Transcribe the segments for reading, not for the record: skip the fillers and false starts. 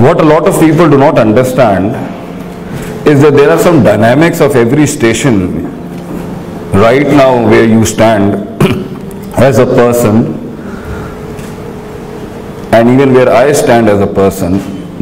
What a lot of people do not understand is that there are some dynamics of every station right now where you stand as a person and even where I stand as a person।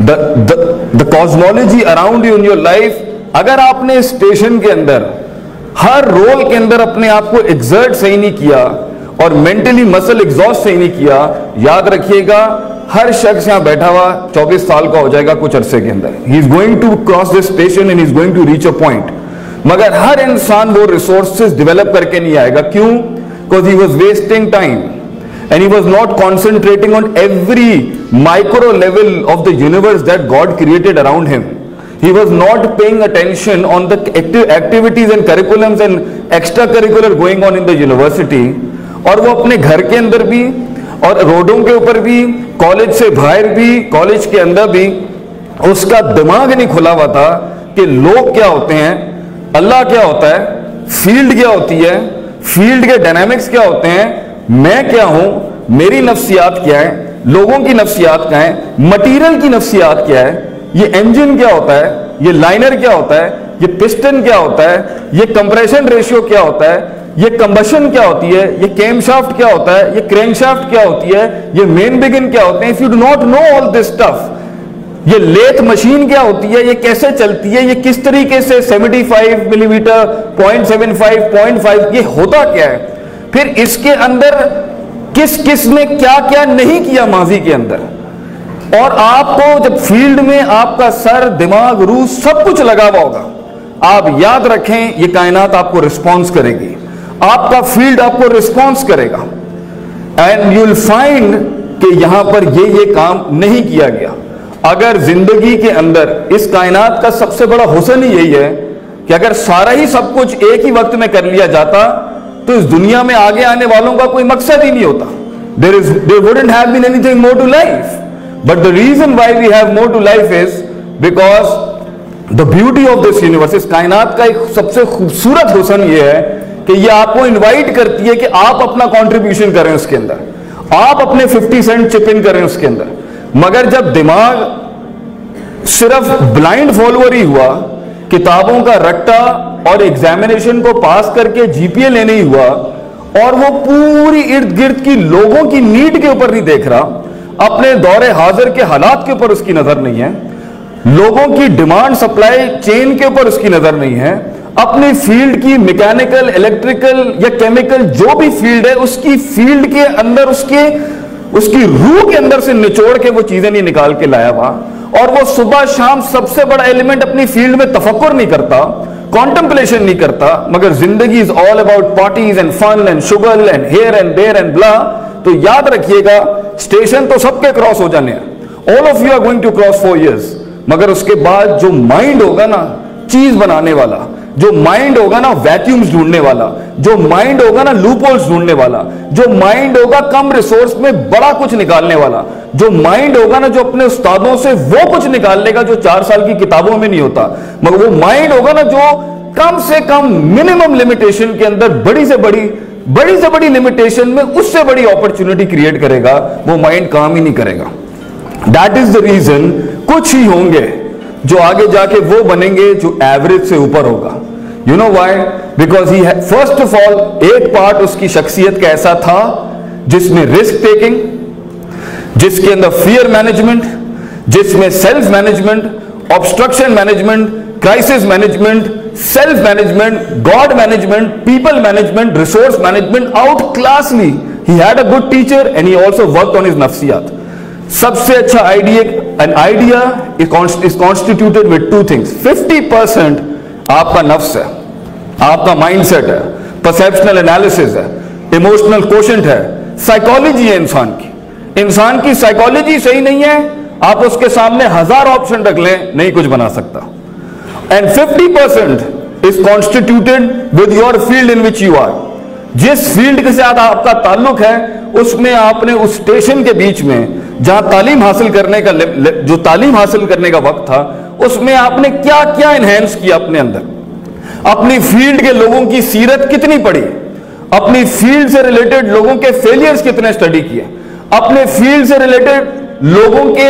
the cosmology around you in your life, اگر آپ نے station کے اندر ہر role کے اندر اپنے آپ کو exert صحیح نہیں کیا اور مینٹلی مسل ایگزاسٹ صحیح نہیں کیا, یاد رکھیے گا ہر شخص یہاں بیٹھا ہوا 24 سال کا ہو جائے گا کچھ عرصے کے اندر. He is going to cross this station and he is going to reach a point. مگر ہر انسان وہ ریسورسز ڈیولپ کر کے نہیں آئے گا. کیوں؟ Because he was wasting time and he was not concentrating on every micro level of the universe that God created around him. He was not paying attention on the activities and curriculums and extracurricular going on in the university. اور وہ اپنے گھر کے اندر بھی اور روڈوں کے اوپر بھی, کالج سے باہر بھی, کالج کے اندر بھی اس کا دماغ نہیں کھلا ہوا تھا کہ لوگ کیا ہوتے ہیں, اللہ کیا ہوتا ہے, فیلڈ کیا ہوتی ہے, فیلڈ کے ڈائنامکس کیا ہوتے ہیں, میں کیا ہوں, میری نفسیات کیا ہے, لوگوں کی نفسیات کیا ہے, مٹیریل کی نفسیات کیا ہے, یہ انجن کیا ہوتا ہے, یہ لائنر کیا ہوتا ہے, یہ پسٹن کیا ہوتا ہے, یہ کمپریشن ریشیو کیا ہوتا ہے, یہ کمبشن کیا ہوتی ہے, یہ کیم شافٹ کیا ہوتا ہے, یہ کرینک شافٹ کیا ہوتی ہے, یہ مین بگن کیا ہوتے ہیں. if you do not know all this stuff, یہ لیتھ مشین کیا ہوتی ہے, یہ کیسے چلتی ہے, یہ کس طریقے سے 75 ملی میٹر 0.75 0.5 یہ ہوتا کیا ہے, پھر اس کے اندر کس کس نے کیا کیا نہیں کیا ماضی کے اندر, اور آپ کو جب فیلڈ میں آپ کا سر دماغ روح سب کچھ لگا ہوا ہوگا, آپ یاد رکھیں یہ کائنات آپ کو رسپانس کرے گی, آپ کا فیلڈ آپ کو رسپانس کرے گا. اینڈ یو ول فائنڈ کہ یہاں پر یہ کام نہیں کیا گیا. اگر زندگی کے اندر اس کائنات کا سب سے بڑا حسن ہی یہی ہے کہ اگر سارا ہی سب کچھ ایک ہی وقت میں کر لیا جاتا تو اس دنیا میں آگے آنے والوں کا کوئی مقصد ہی نہیں ہوتا. There wouldn't have been anything more to life. But the reason why we have more to life is because the beauty of this universe, اس کائنات کا ایک سب سے خوبصورت حسن یہ ہے کہ یہ آپ کو انوائٹ کرتی ہے کہ آپ اپنا کنٹریبیوشن کریں اس کے اندر, آپ اپنے 50 سینٹ چپ ان کریں اس کے اندر. مگر جب دماغ صرف بلائنڈ فالوور ہی ہوا, کتابوں کا رٹا اور ایگزامینیشن کو پاس کر کے جی پی اے لینے ہی ہوا, اور وہ پوری ارد گرد کی لوگوں کی نیڈ کے اوپر نہیں دیکھ رہا, اپنے دور حاضر کے حالات کے اوپر اس کی نظر نہیں ہے, لوگوں کی ڈیمانڈ سپلائی چین کے اوپر اس کی نظر نہیں ہے, اپنی فیلڈ کی میکینیکل, الیکٹریکل یا کیمیکل جو بھی فیلڈ ہے اس کی فیلڈ کے اندر اس کی روح کے اندر سے نچوڑ کے وہ چیزیں نہیں نکال کے لایا ہوا, اور وہ صبح شام سب سے بڑا ایلیمنٹ اپنی فیلڈ میں تفکر نہیں کرتا, کانٹمپلیشن نہیں کرتا, مگر زندگی is all about parties and fun and sugar and here and there and blah. تو یاد رکھیے گا اسٹیشن تو سب کے کراس ہو جانے ہیں, all of you are going to cross 4 years, مگر اس کے بعد جو مائنڈ ہوگا نا چیز بنانے والا, جو مائنڈ ہوگا نا ویکیومز ڈھونڈنے والا, جو مائنڈ ہوگا نا لوپ ہولز ڈھونڈنے والا, جو مائنڈ ہوگا کم ریسورس میں بڑا کچھ نکالنے والا, جو مائنڈ ہوگا نا جو اپنے استادوں سے وہ کچھ نکال لے گا جو 4 سال کی کتابوں میں نہیں ہوتا, مگر وہ مائنڈ ہوگا نا جو کم سے کم منیمم لمیٹیشن کے اندر بڑی سے بڑی لمیٹیشن میں اس سے بڑی اپرچونٹی کریٹ کرے گا, وہ مائنڈ کام ہی نہیں کرے گا. دیٹ از دا ریزن کچھ ہی ہوں گے جو آگے جا کے وہ بنیں گے جو ایوریج سے اوپر ہوگا. You know why? Because he first of all ایک پارٹ اس کی شخصیت کا ایسا تھا جس میں رسک ٹیکنگ, جس کے اندر فیئر مینجمنٹ, جس میں self management, obstruction management, crisis management, self management, God management, people management, resource management, outclassly. He had a good teacher and he also worked on his nafsiyat. سب سے اچھا an idea is constituted with 2 things. 50% آپ کا نفس ہے, آپ کا mind set ہے, پرسیپشنل analysis ہے, ایموشنل کوشنٹ ہے, سائیکالوجی ہے انسان کی سائیکالوجی صحیح نہیں ہے, آپ اس کے سامنے 1000 آپشن رکھ لیں نہیں کچھ بنا سکتا. And 50% is constituted with your field in which you are. جس فیلڈ کے ساتھ آپ کا تعلق ہے اس میں آپ نے اس اسٹیشن کے بیچ میں جہاں تعلیم حاصل کرنے کا وقت تھا اس میں آپ نے کیا کیا انہینس کیا اپنے اندر, اپنی فیلڈ کے لوگوں کی سیرت کتنی پڑھی, اپنی فیلڈ سے ریلیٹڈ لوگوں کے فیلئرز کتنے اسٹڈی کیے, اپنے فیلڈ سے ریلیٹڈ لوگوں کے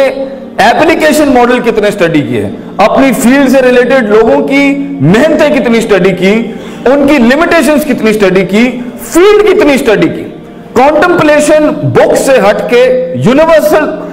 ایپلیکیشن ماڈل کتنے اسٹڈی کیے, اپنی فیلڈ سے ریلیٹڈ لوگوں کی محنتیں کتنی اسٹڈی کی, ان کی لمیٹیشنز کتنی اسٹڈی کی, فیلڈ کتنی اسٹڈی کی. کانٹمپلیشن بک سے ہٹ کے universal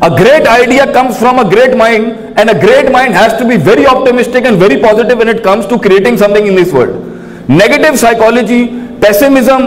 A great idea comes from a great mind, and a great mind has to be very optimistic and very positive when it comes to creating something in this world. Negative psychology, pessimism,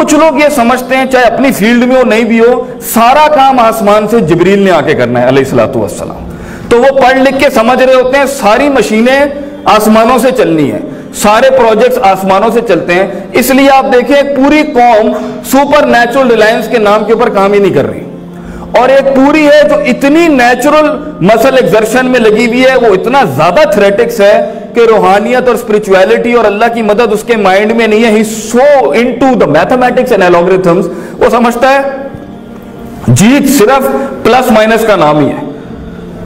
کچھ لوگ یہ سمجھتے ہیں چاہے اپنی field میں ہو نہیں بھی ہو, سارا کام آسمان سے جبریل نے آ کے کرنا ہے علیہ الصلوۃ والسلام. تو وہ پڑھ لکھ کے سمجھ رہے ہوتے ہیں ساری مشینیں آسمانوں سے چلنی ہیں, سارے پروجیکٹس آسمانوں سے چلتے ہیں. اس لیے آپ دیکھیں پوری قوم سپر نیچرل ریلائنس کے نام کے اوپر کام ہی نہیں کر رہی, اور ایک پوری ہے جو اتنی نیچرل مسل ایکزرشن میں لگی ہوئی ہے, وہ اتنا زیادہ تھریٹکس ہے کہ روحانیت اور اسپرچویلٹی اور اللہ کی مدد اس کے مائنڈ میں نہیں ہے. He so into the mathematics and algorithms, وہ سمجھتا ہے جیت صرف پلس مائنس کا نام ہی ہے.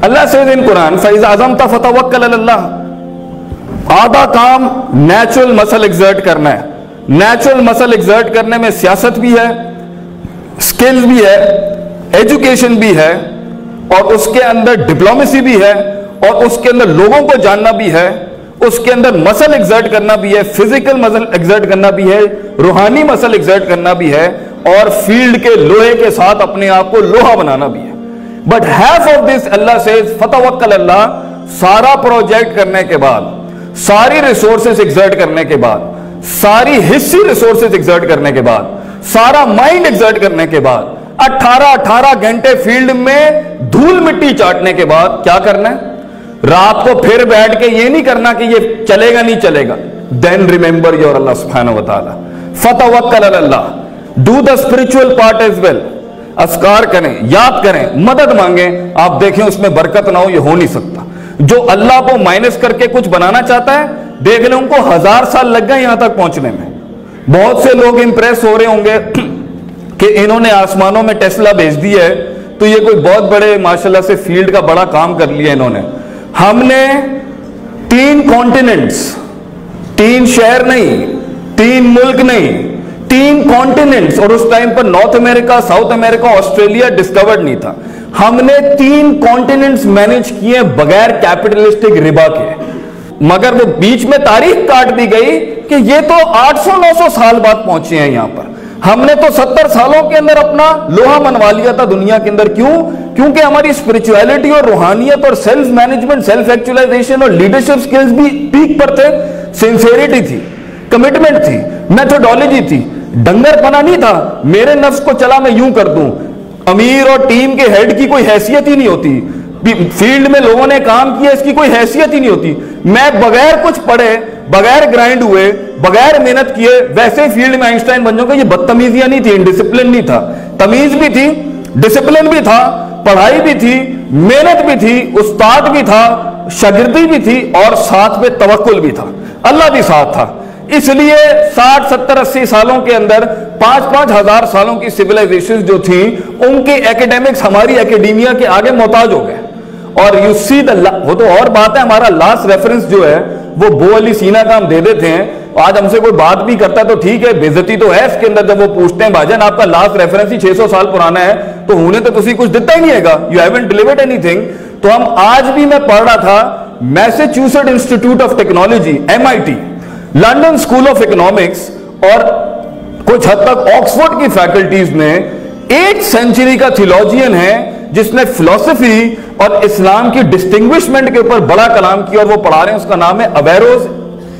اللہ سے ان قرآن فَإِذَا عَزَمْتَ فَتَوَكَّلْ عَلَى اللَّهِ, آدھا کام نیچرل مسل ایکزرٹ کرنا ہے. نیچرل مسل ایکزرٹ کرنے میں سیاست بھی ہے, سکل بھی ہے, ایجوکیشن بھی ہے, اور اس کے اندر ڈپلومیسی بھی ہے, اور اس کے اندر لوگوں کو جاننا بھی ہے, اس کے اندر مسل ایکزرٹ کرنا بھی ہے, فزیکل مسل ایکزرٹ کرنا بھی ہے, روحانی مسل ایکزرٹ کرنا بھی ہے, اور فیلڈ کے لوہے کے ساتھ اپنے آپ کو لوہا بنانا بھی ہے. بٹ ہیف آف دس اللہ سیز فتوکل اللہ, سارا پروجیکٹ کرنے کے بعد, ساری ریسورسز ایکزرٹ کرنے کے بعد, ساری حصی ریسورسز ایکزرٹ کرنے کے بعد, سارا مائنڈ ایکزرٹ کرنے کے بعد, 18 گھنٹے فیلڈ میں دھول مٹی چاٹنے کے بعد کیا کرنا ہے؟ رات کو پھر بیٹھ کے یہ نہیں کرنا کہ یہ چلے گا نہیں چلے گا. دین ریمبر یور اللہ سبحانہ و تعالی, فتوکل علی اللہ, do the spiritual part as well. اذکار کریں, یاد کریں, مدد مانگیں. آپ دیکھیں اس میں برکت نہ ہو, یہ ہو نہیں سکتا. جو اللہ کو مائنس کر کے کچھ بنانا چاہتا ہے, دیکھ لیں ان کو 1000 سال لگ گئے یہاں تک پہنچنے میں. بہت سے لوگ امپریس ہو رہے ہوں گے کہ انہوں نے آسمانوں میں ٹیسلا بھیج دی ہے تو یہ کوئی بہت بڑے ماشاءاللہ سے فیلڈ کا بڑا کام کر لیا انہوں نے. ہم نے 3 کانٹیننٹس, 3 شہر نہیں, 3 ملک نہیں, 3 کانٹیننٹس, اور اس ٹائم پر نارتھ امریکہ, ساؤتھ امریکہ, آسٹریلیا ڈسکورڈ نہیں تھا. ہم نے 3 کانٹیننٹس مینج کیے بغیر کیپٹلسٹک ربا کے, مگر وہ بیچ میں تاریخ کاٹ دی گئی کہ یہ تو 800-900 سال بعد پہنچے ہیں یہاں پر. ہم نے تو 70 سالوں کے اندر اپنا لوہا منوا لیا تھا دنیا کے اندر. کیوں؟ کیونکہ ہماری اسپرچویلٹی اور روحانیت اور سیلف مینجمنٹ, سیلف ایکچولائزیشن اور لیڈرشپ سکلز بھی پیک پر تھے. سنسیریٹی تھی, کمٹمنٹ تھی, میتھڈالوجی تھی, ڈنگر پنا نہیں تھا میرے نفس کو چلا میں یوں کر دوں. امیر اور ٹیم کے ہیڈ کی کوئی حیثیت ہی نہیں ہوتی, فیلڈ میں لوگوں نے کام کیا اس کی کوئی حیثیت ہی نہیں ہوتی. میں بغیر کچھ پڑھے, بغیر گرائنڈ ہوئے, بغیر محنت کیے ویسے فیلڈ میں آئنسٹائن بن جاؤں گا. یہ بدتمیزیاں نہیں تھی, ڈسپلن نہیں تھا. تمیز بھی تھی, ڈسپلن بھی تھا, پڑھائی بھی تھی, محنت بھی تھی, استاد بھی تھا, شاگردی بھی تھی, اور ساتھ میں توکل بھی تھا, اللہ بھی ساتھ تھا. اس لیے 60, 70, 80 سالوں کے اندر 5-5 ہزار سالوں کی سیولائزیشن جو تھیں ان کے ایکیڈیمکس ہماری ایکیڈیمیا کے آگے محتاج ہو گئے. اور یو سی وہ تو اور بات ہے, ہمارا لاسٹ ریفرنس جو ہے وہ بو علی سینا کا ہم دے دیتے ہیں. آج ہم سے کوئی بات بھی کرتا ہے تو ٹھیک ہے, بےزتی تو ہے اس کے اندر. جب وہ پوچھتے ہیں بھائی آپ کا لاسٹ ریفرنس ہی 600 سال پرانا ہے تو ہونے تو تسی کچھ دیتا ہی نہیں ہے گا, you haven't delivered anything. تو ہم آج بھی, میں پڑھ رہا تھا Massachusetts Institute of Technology MIT, London School of Economics, اور کچھ حد تک آکسفورڈ کی فیکلٹیز میں 8 سینچری کا تھیولوجین ہے جس نے فلسفی اور اسلام کی ڈسٹنگوشمنٹ کے اوپر بڑا کلام کیا, اور وہ پڑھا رہے ہیں. اس کا نام ہے اویروز,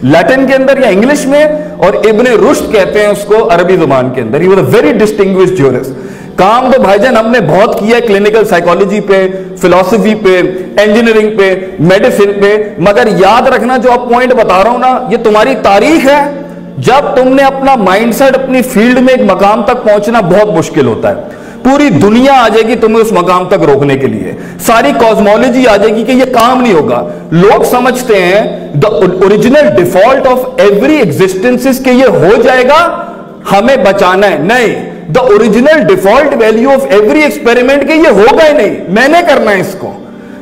لیٹن کے اندر یا انگلش میں, اور ابن رشد کہتے ہیں اس کو عربی زبان کے اندر. He was a very distinguished jurist. کام تو بھائی جان ہم نے بہت کیا ہے, کلینکل سائیکالوجی پہ, فلسفی پہ, انجینئرنگ پہ, میڈیسن پہ, مگر یاد رکھنا جو اب پوائنٹ بتا رہا ہوں نا, یہ تمہاری تاریخ ہے. جب تم نے اپنا مائنڈ سیٹ اپنی فیلڈ میں ایک مقام تک پہنچنا بہت مشکل ہوتا ہے. پوری دنیا آ جائے گی تمہیں اس مقام تک روکنے کے لیے, ساری کازمولوجی آ جائے گی کہ یہ کام نہیں ہوگا. لوگ سمجھتے ہیں the original default of every existence کہ یہ ہو جائے گا, ہمیں بچانا ہے. نہیں, the original default value of every experiment کہ یہ ہوگا ہی نہیں, میں نے کرنا ہے اس کو.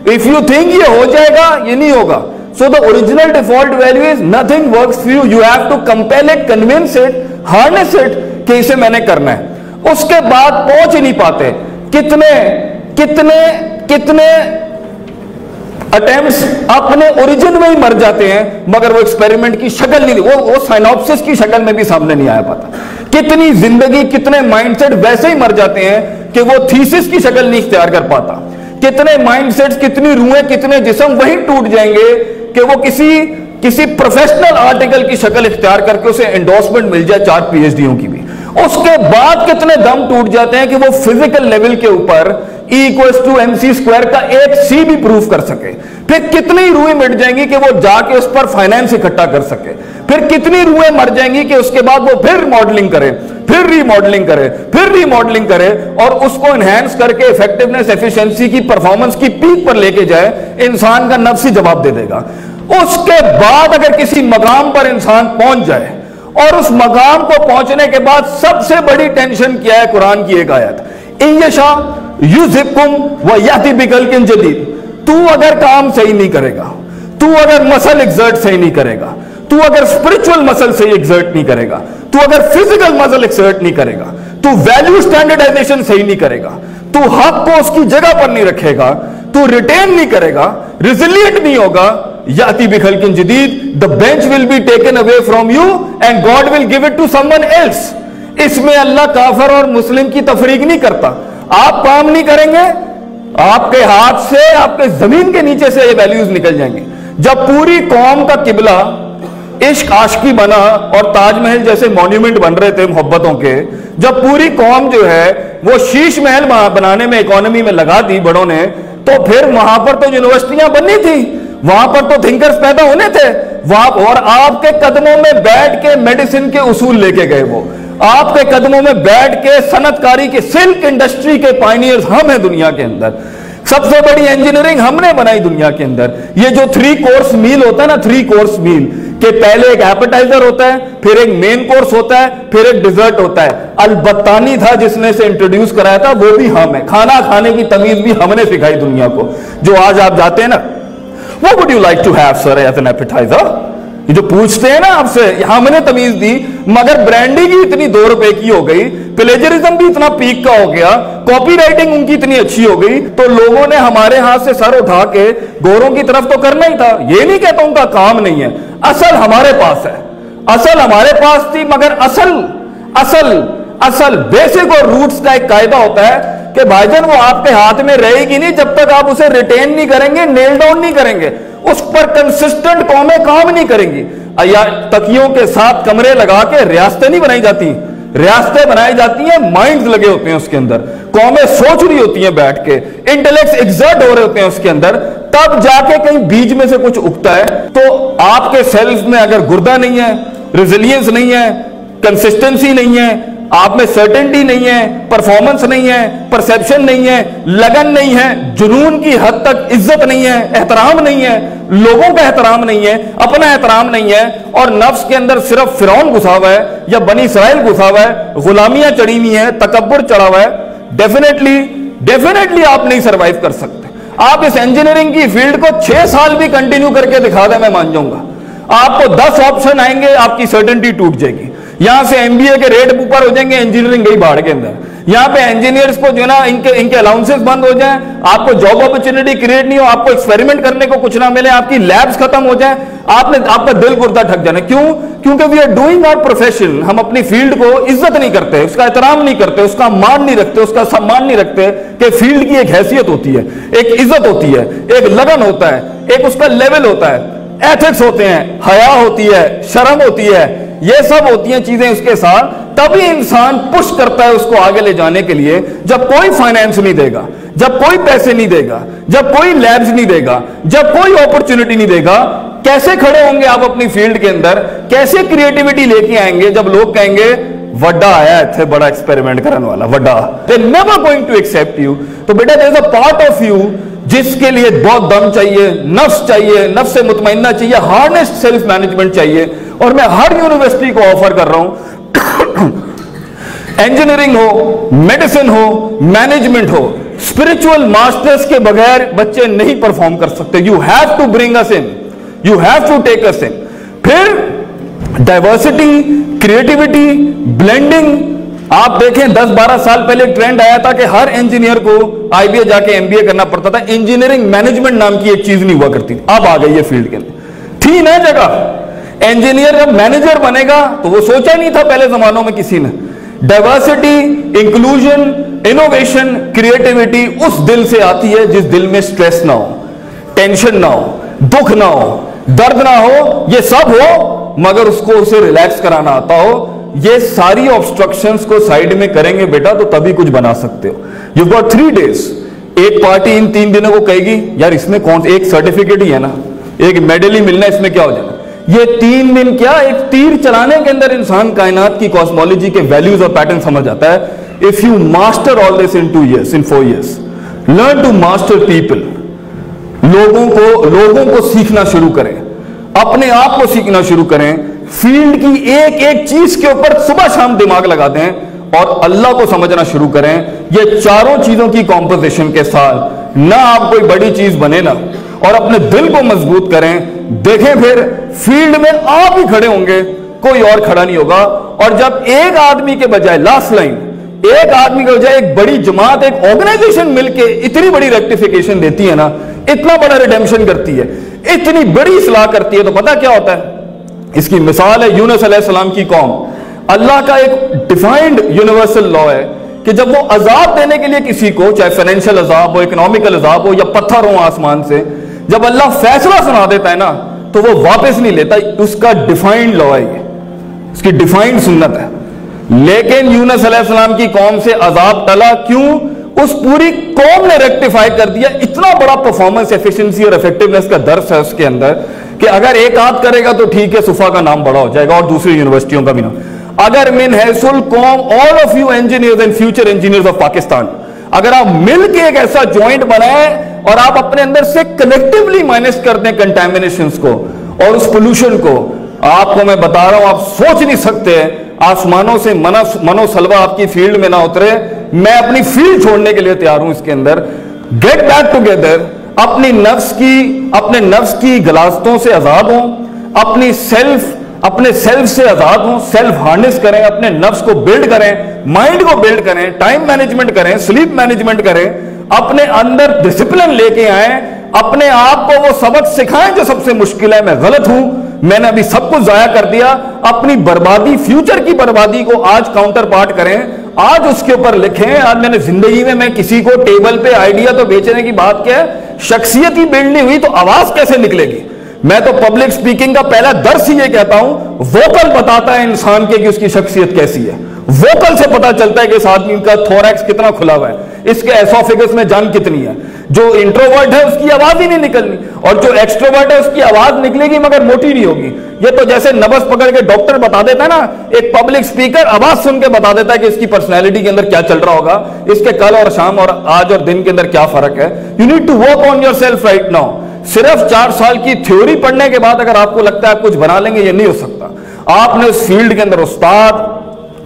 if you think یہ ہو جائے گا, یہ نہیں ہوگا. so the original default value is nothing works for you, you have to compel it, convince it, harness it کہ اسے میں نے کرنا ہے. اس کے بعد پہنچ ہی نہیں پاتے. کتنے اٹیمپٹس اپنے اوریجن میں ہی مر جاتے ہیں, مگر وہ ایکسپیریمنٹ کی شکل نہیں, وہ سائنوپسس کی شکل میں بھی سامنے نہیں آیا پاتا. کتنی زندگی, کتنے مائنڈ سیٹ ویسے ہی مر جاتے ہیں کہ وہ تھیسس کی شکل نہیں اختیار کر پاتا. کتنے مائنڈ سیٹس, کتنی روحیں, کتنے جسم وہی ٹوٹ جائیں گے کہ وہ کسی پروفیشنل آرٹیکل کی شکل اختیار کر کے اسے انڈورسمنٹ مل جائے 4 PhDوں کی بھی. اس کے بعد کتنے دم ٹوٹ جاتے ہیں کہ وہ فزیکل لیول کے اوپر E=mc² کا ایک سی بھی پروف کر سکے. پھر کتنی روحیں مٹ جائیں گی کہ وہ جا کے اس پر فائنینس اکٹھا کر سکے. پھر کتنی روحیں مر جائیں گی کہ اس کے بعد وہ پھر ماڈلنگ کرے, پھر ری ماڈلنگ کرے, پھر ری ماڈلنگ کرے, اور اس کو انہینس کر کے ایفیکٹونیس, ایفیشنسی کی, پرفارمنس کی پیک پر لے کے جائے. انسان کا نفس ہی جواب دے دے گا. اس کے بعد اگر کسی مقام پر انسان پہنچ جائے, اور اس مقام کو پہنچنے کے بعد سب سے بڑی ٹینشن کیا ہے, قرآن کی ایک آیت, ان یشاء یذھبکم ویأتی بخلق جدید. تو اگر کام صحیح نہیں کرے گا, تو اگر مسل ایگزرٹ صحیح نہیں کرے گا, تو اگر اسپرچول مسل صحیح ایگزرٹ نہیں کرے گا, تو اگر فزیکل مسل ایگزرٹ نہیں کرے گا, تو ویلیو سٹینڈرڈائزیشن صحیح نہیں کرے گا, تو حق کو اس کی جگہ پر نہیں رکھے گا, تو ریٹین نہیں کرے گا, ریزیلینٹ نہیں ہوگا, یاتی بخلق جدید, the bench will be taken away from you and God will give it to someone else. اس میں اللہ کافر اور مسلم کی تفریق نہیں کرتا. آپ کام نہیں کریں گے, آپ کے ہاتھ سے, آپ کے زمین کے نیچے سے یہ ویلیوز نکل جائیں گے. جب پوری قوم کا قبلہ عشق عاشقی بنا اور تاج محل جیسے مونیومنٹ بن رہے تھے محبتوں کے, جب پوری قوم جو ہے وہ شیش محل بنانے میں اکانومی میں لگا دی بڑوں نے, تو پھر وہاں پر تو یونیورسٹیاں بننی تھی, وہاں پر تو تھنکرز پیدا ہونے تھے وہاں, اور آپ کے قدموں میں بیٹھ کے میڈیسن کے اصول لے کے گئے. وہ آپ کے قدموں میں بیٹھ کے صنعت کاری کے, سلک انڈسٹری کے پائنیئرز ہم ہیں دنیا کے اندر. سب سے بڑی انجینئرنگ ہم نے بنائی دنیا کے اندر. یہ جو 3 کورس میل ہوتا ہے نا, 3 کورس میل, کہ پہلے ایک ایپیٹائزر ہوتا ہے, پھر ایک مین کورس ہوتا ہے, پھر ایک ڈیزرٹ ہوتا ہے. البتانی تھا جس نے اسے انٹروڈیوس کرایا تھا, وہ بھی ہم ہیں. کھانا کھانے کی تمیز بھی ہم نے سکھائی دنیا کو. جو آج آپ جاتے ہیں نا, what would you like to have sir as an appetizer, یہ جو پوچھتے ہیں نا آپ سے, ہم نے تمیز دی. مگر برانڈنگ ہی اتنی 2 روپے کی ہو گئی, پلیجرزم بھی اتنا پیک کا ہو گیا, کاپی رائٹنگ ان کی اتنی اچھی ہو گئی, تو لوگوں نے ہمارے ہاتھ سے سر اٹھا کے گوروں کی طرف تو کرنا ہی تھا. یہ نہیں کہتا ان کا کام نہیں ہے, اصل ہمارے پاس ہے, اصل ہمارے پاس تھی. مگر اصل بیسک اور روٹس کا ایک قاعدہ ہوتا ہے کہ بھائی جان وہ آپ کے ہاتھ میں رہے گی نہیں جب تک آپ اسے ریٹین نہیں کریں گے, نیل ڈاؤن نہیں کریں گے, اس پر کنسسٹنٹ قومیں کام نہیں کریں گی. تکیوں کے ساتھ کمرے لگا کے ریاستیں نہیں بنائی جاتی, ریاستیں بنائی جاتی ہیں, مائنڈز لگے ہوتے ہیں اس کے اندر, قومیں سوچ رہی ہوتی ہیں بیٹھ کے, انٹلیکٹس ایگزرٹ ہو رہے ہوتے ہیں اس کے اندر, تب جا کے کہیں بیچ میں سے کچھ اگتا ہے. تو آپ کے سیلز میں اگر گردہ نہیں ہے, ریزیلینس نہیں ہے, کنسسٹنسی نہیں ہے, آپ میں سرٹنٹی نہیں ہے, پرفارمنس نہیں ہے, پرسیپشن نہیں ہے, لگن نہیں ہے, جنون کی حد تک عزت نہیں ہے, احترام نہیں ہے, لوگوں کا احترام نہیں ہے, اپنا احترام نہیں ہے, اور نفس کے اندر صرف فرعون گھسا ہوا ہے یا بنی اسرائیل گھسا ہوا ہے, غلامیاں چڑھی ہوئی ہیں, تکبر چڑھا ہوا ہے, ڈیفینیٹلی آپ نہیں سروائیو کر سکتے. آپ اس انجینئرنگ کی فیلڈ کو 6 سال بھی کنٹینیو کر کے دکھا دیں, میں مان جاؤں گا. آپ کو 10 آپشن آئیں گے, آپ کی سرٹنٹی ٹوٹ جائے گی. یہاں سے ایم بی اے کے ریٹ اوپر ہو جائیں گے, انجینئرنگ گئی بھاڑ کے اندر. یہاں پہ انجینئرز کو جو نا ان کے الاؤنسز بند ہو جائیں, آپ کو جاب اپرچونٹی کریٹ نہیں ہو, آپ کو ایکسپیریمنٹ کرنے کو کچھ نہ ملے, آپ کی لیبز ختم ہو جائیں, آپ کا دل گردہ ٹھک جانا. کیوں؟ کیونکہ we are doing our profession. ہم اپنی فیلڈ کو عزت نہیں کرتے, اس کا احترام نہیں کرتے, اس کا مان نہیں رکھتے, اس کا سمان نہیں رکھتے کہ فیلڈ کی ایک حیثیت ہوتی ہے, ایک عزت ہوتی ہے, ایک لگن ہوتا ہے, ایک اس کا لیول ہوتا ہے, ایتھکس ہوتے ہیں, حیا ہوتی ہے, شرم ہوتی ہے, یہ سب ہوتی ہیں چیزیں اس کے ساتھ. تبھی انسان پش کرتا ہے اس کو آگے لے جانے کے لیے. جب کوئی فائنینس نہیں دے گا, جب کوئی پیسے نہیں دے گا, جب کوئی لیبز نہیں دے گا, جب کوئی اپرچونٹی نہیں دے گا, کیسے کھڑے ہوں گے آپ اپنی فیلڈ کے اندر, کیسے کریٹیوٹی لے کے آئیں گے جب لوگ کہیں گے وڈا آیا ہے, بڑا ایکسپیریمنٹ کرنے والا وڈا. They never going to accept you. تو بیٹا there is a part of you جس کے لیے بہت دم چاہیے, نفس چاہیے, نفس مطمئنہ چاہیے, ہارنسڈ سیلف مینجمنٹ چاہیے. اور میں ہر یونیورسٹی کو آفر کر رہا ہوں, انجینئرنگ ہو, میڈیسن ہو, مینجمنٹ ہو, اسپرچول ماسٹرز کے بغیر بچے نہیں پرفارم کر سکتے. You have to bring us in, you have to take us in. پھر ڈائیورسٹی, کریٹیوٹی, بلینڈنگ. آپ دیکھیں 10-12 سال پہلے ایک ٹرینڈ آیا تھا کہ ہر انجینئر کو آئی بی اے جا کے ایم بی اے کرنا پڑتا تھا, انجینئرنگ مینجمنٹ نام کی ایک چیز نہیں ہوا کرتی. اب آ گئی یہ فیلڈ کے اندر, تھی نا جگہ. انجینئر جب مینیجر بنے گا تو وہ سوچا نہیں تھا پہلے زمانوں میں کسی نے. ڈائیورسٹی, انکلوژن, انوویشن, کریٹیوٹی اس دل سے آتی ہے جس دل میں سٹریس نہ ہو, ٹینشن نہ ہو, دکھ نہ ہو, درد نہ ہو, یہ سب ہو, مگر اس کو اسے ریلیکس کرانا آتا ہو, یہ ساری آبسٹرکشنز کو سائیڈ میں کریں گے بیٹا تو تبھی کچھ بنا سکتے ہو. You got 3 days. ایک پارٹی ان 3 دنوں کو کہے گی یار اس میں کون ایک سرٹیفکیٹ ہی ہے نا, ایک میڈل ہی ملنا, اس میں کیا ہو جائے گا. یہ 3 دن کیا ایک تیر چلانے کے اندر انسان کائنات کی کاسمولوجی کے ویلیوز اور پیٹرن سمجھ جاتا ہے. If you master all this in 2 years, in 4 years, learn to master people. لوگوں کو سیکھنا شروع کریں, اپنے آپ کو سیکھنا شروع کریں, فیلڈ کی ایک ایک چیز کے اوپر صبح شام دماغ لگا دیں اور اللہ کو سمجھنا شروع کریں. یہ چاروں چیزوں کی کمپوزیشن کے ساتھ نہ آپ کوئی بڑی چیز بنے نا, اور اپنے دل کو مضبوط کریں. دیکھیں پھر فیلڈ میں آپ ہی کھڑے ہوں گے, کوئی اور کھڑا نہیں ہوگا. اور جب ایک آدمی کے بجائے لاسٹ لائن ایک آدمی کے بجائے ایک بڑی جماعت, ایک آرگنائزیشن مل کے اتنی بڑی ریکٹیفیکیشن دیتی ہے نا, اتنا بڑا ریڈیمشن کرتی ہے, اتنی بڑی اصلاح کرتی ہے, تو پتہ کیا ہوتا ہے. اس کی مثال ہے یونس علیہ السلام کی قوم. اللہ کا ایک ڈیفائنڈ یونیورسل لا ہے کہ جب وہ عذاب دینے کے لیے کسی کو, چاہے فائنینشیل عذاب ہو, اکنامیکل عذاب ہو, یا پتھر ہو آسمان سے, جب اللہ فیصلہ سنا دیتا ہے نا تو وہ واپس نہیں لیتا. اس کا ڈیفائنڈ لا ہے, یہ اس کی ڈیفائنڈ سنت ہے. لیکن یونس علیہ السلام کی قوم سے عذاب ٹلا کیوں؟ اس پوری قوم نے ریکٹیفائی کر دیا. اتنا بڑا پرفارمنس, ایفیشنسی اور ایفیکٹیونیس کا درس ہے اس کے اندر کہ اگر ایک آدھ کرے گا تو ٹھیک ہے, صفا کا نام بڑا ہو جائے گا اور دوسری یونیورسٹیوں کا بھی نام. اگر من حیث القوم all of you engineers and future engineers of Pakistan, اگر آپ مل کے ایک ایسا جوائنٹ بنائیں اور آپ اپنے اندر سے کلیکٹیولی مائنس کر دیں کنٹامینیشنز کو اور اس پولوشن کو, آپ کو میں بتا رہا ہوں آپ سوچ نہیں سکتے. آسمانوں سے منو سلوہ آپ کی فیلڈ میں نہ اترے. میں اپنی فیلڈ چھوڑنے کے لیے تیار ہوں. اس کے اندر گیٹ بیک ٹوگیدر, اپنے نفس کی غلاظتوں سے آزاد ہوں, اپنے سیلف سے آزاد ہوں, سیلف ہارنس کریں, اپنے نفس کو بلڈ کریں, مائنڈ کو بلڈ کریں, ٹائم مینجمنٹ کریں, سلیپ مینجمنٹ کریں, اپنے اندر ڈسپلن لے کے آئیں, اپنے آپ کو وہ سبق سکھائیں جو سب سے مشکل ہے. میں غلط ہوں, میں نے ابھی سب کچھ ضائع کر دیا. اپنی بربادی, فیوچر کی بربادی کو آج کاؤنٹر پارٹ کریں, آج اس کے اوپر لکھیں. آج میں نے زندگی میں کسی کو ٹیبل پہ آئیڈیا تو بیچنے کی بات کیا ہے, شخصیت ہی بلڈ نہیں ہوئی تو آواز کیسے نکلے گی. میں تو پبلک سپیکنگ کا پہلا درس ہی یہ کہتا ہوں, ووکل بتاتا ہے انسان کے کہ اس کی شخصیت کیسی ہے. ووکل سے پتا چلتا ہے کہ اس آدمی کا تھوریکس کتنا کھلا ہوا ہے, اس کے ایسوفیگس میں جان کتنی ہے. جو انٹروورٹ ہے اس کی آواز ہی نہیں نکلنی, اور جو ایکسٹروورٹ ہے اس کی آواز نکلے گی مگر موٹی نہیں ہوگی. یہ تو جیسے نبض پکڑ کے ڈاکٹر بتا دیتا ہے نا, ایک پبلک سپیکر آواز سن کے بتا دیتا ہے کہ اس کی پرسنالٹی کے اندر کیا چل رہا ہوگا, اس کے کل اور شام اور آج اور دن کے اندر کیا فرق ہے. You need to work on yourself right now. صرف 4 سال کی تھیوری پڑھنے کے بعد اگر آپ کو لگتا ہے آپ کچھ بنا لیں گے, یہ نہیں ہو سکتا. آپ نے اس فیلڈ کے اندر استاد,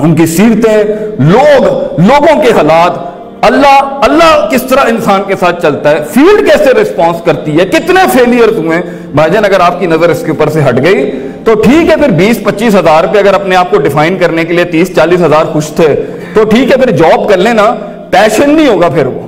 ان کی سیرتیں, لوگوں کے حالات, اللہ کس طرح انسان کے ساتھ چلتا ہے, فیلڈ کیسے ریسپانس کرتی ہے, کتنے فیلیئرز ہوئے. بھائی جان اگر آپ کی نظر اس کے اوپر سے ہٹ گئی تو ٹھیک ہے, پھر 20-25 ہزار پہ اگر اپنے آپ کو ڈیفائن کرنے کے لیے 30-40 ہزار خوش تھے تو ٹھیک ہے, پھر جاب کر لینا. پیشن نہیں ہوگا, پھر وہ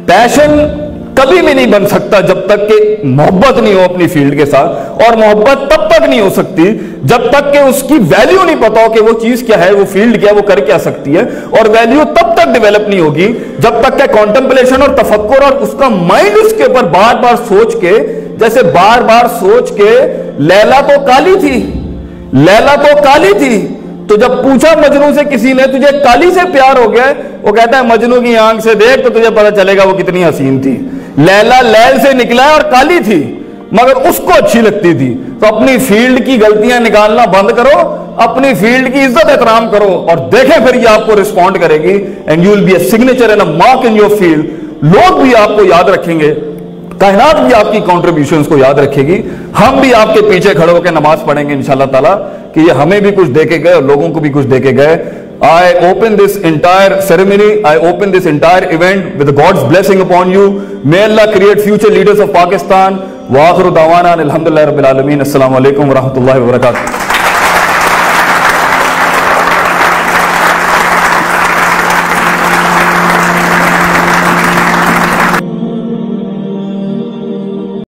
پیشن کبھی بھی نہیں بن سکتا جب تک کہ محبت نہیں ہو اپنی فیلڈ کے ساتھ. اور محبت تب تک نہیں ہو سکتی جب تک کہ اس کی ویلیو نہیں پتا ہو کہ وہ چیز کیا ہے, وہ فیلڈ کیا ہے, وہ کر کیا سکتی ہے. اور ویلیو تب تک ڈیولپ نہیں ہوگی جب تک کہ کانٹمپلیشن اور تفکر اور اس کا مائنڈ اس کے اوپر بار بار سوچ کے, جیسے بار بار سوچ کے لیلا تو کالی تھی, تو جب پوچھا مجنو سے کسی نے تجھے کالی سے پیار ہو گیا, وہ کہتا ہے مجنو کی آنکھ سے دیکھ تو تجھے پتا چلے گا وہ کتنی حسین تھی. لیلا لیل سے نکلا اور کالی تھی مگر اس کو اچھی لگتی تھی. تو اپنی فیلڈ کی غلطیاں نکالنا بند کرو, اپنی فیلڈ کی عزت احترام کرو, اور دیکھیں پھر یہ آپ کو رسپونڈ کرے گی. And you will be a signature and a mark in your field. لوگ بھی آپ کو یاد رکھیں گے, کائنات بھی آپ کی کنٹریبیوشنز کو یاد رکھے گی. ہم بھی آپ کے پیچھے کھڑے ہو کے نماز پڑھیں گے انشاءاللہ تعالیٰ کہ یہ ہمیں بھی کچھ دے کے گئے اور لوگوں کو بھی کچھ دے کے گئے. I open this entire ceremony, I open this entire event with God's blessing upon you. May Allah create future leaders of Pakistan. Wa akhiru da'wana alhamdulillahi rabbil alamin. Assalamu alaikum wa rahmatullahi wa barakatuh.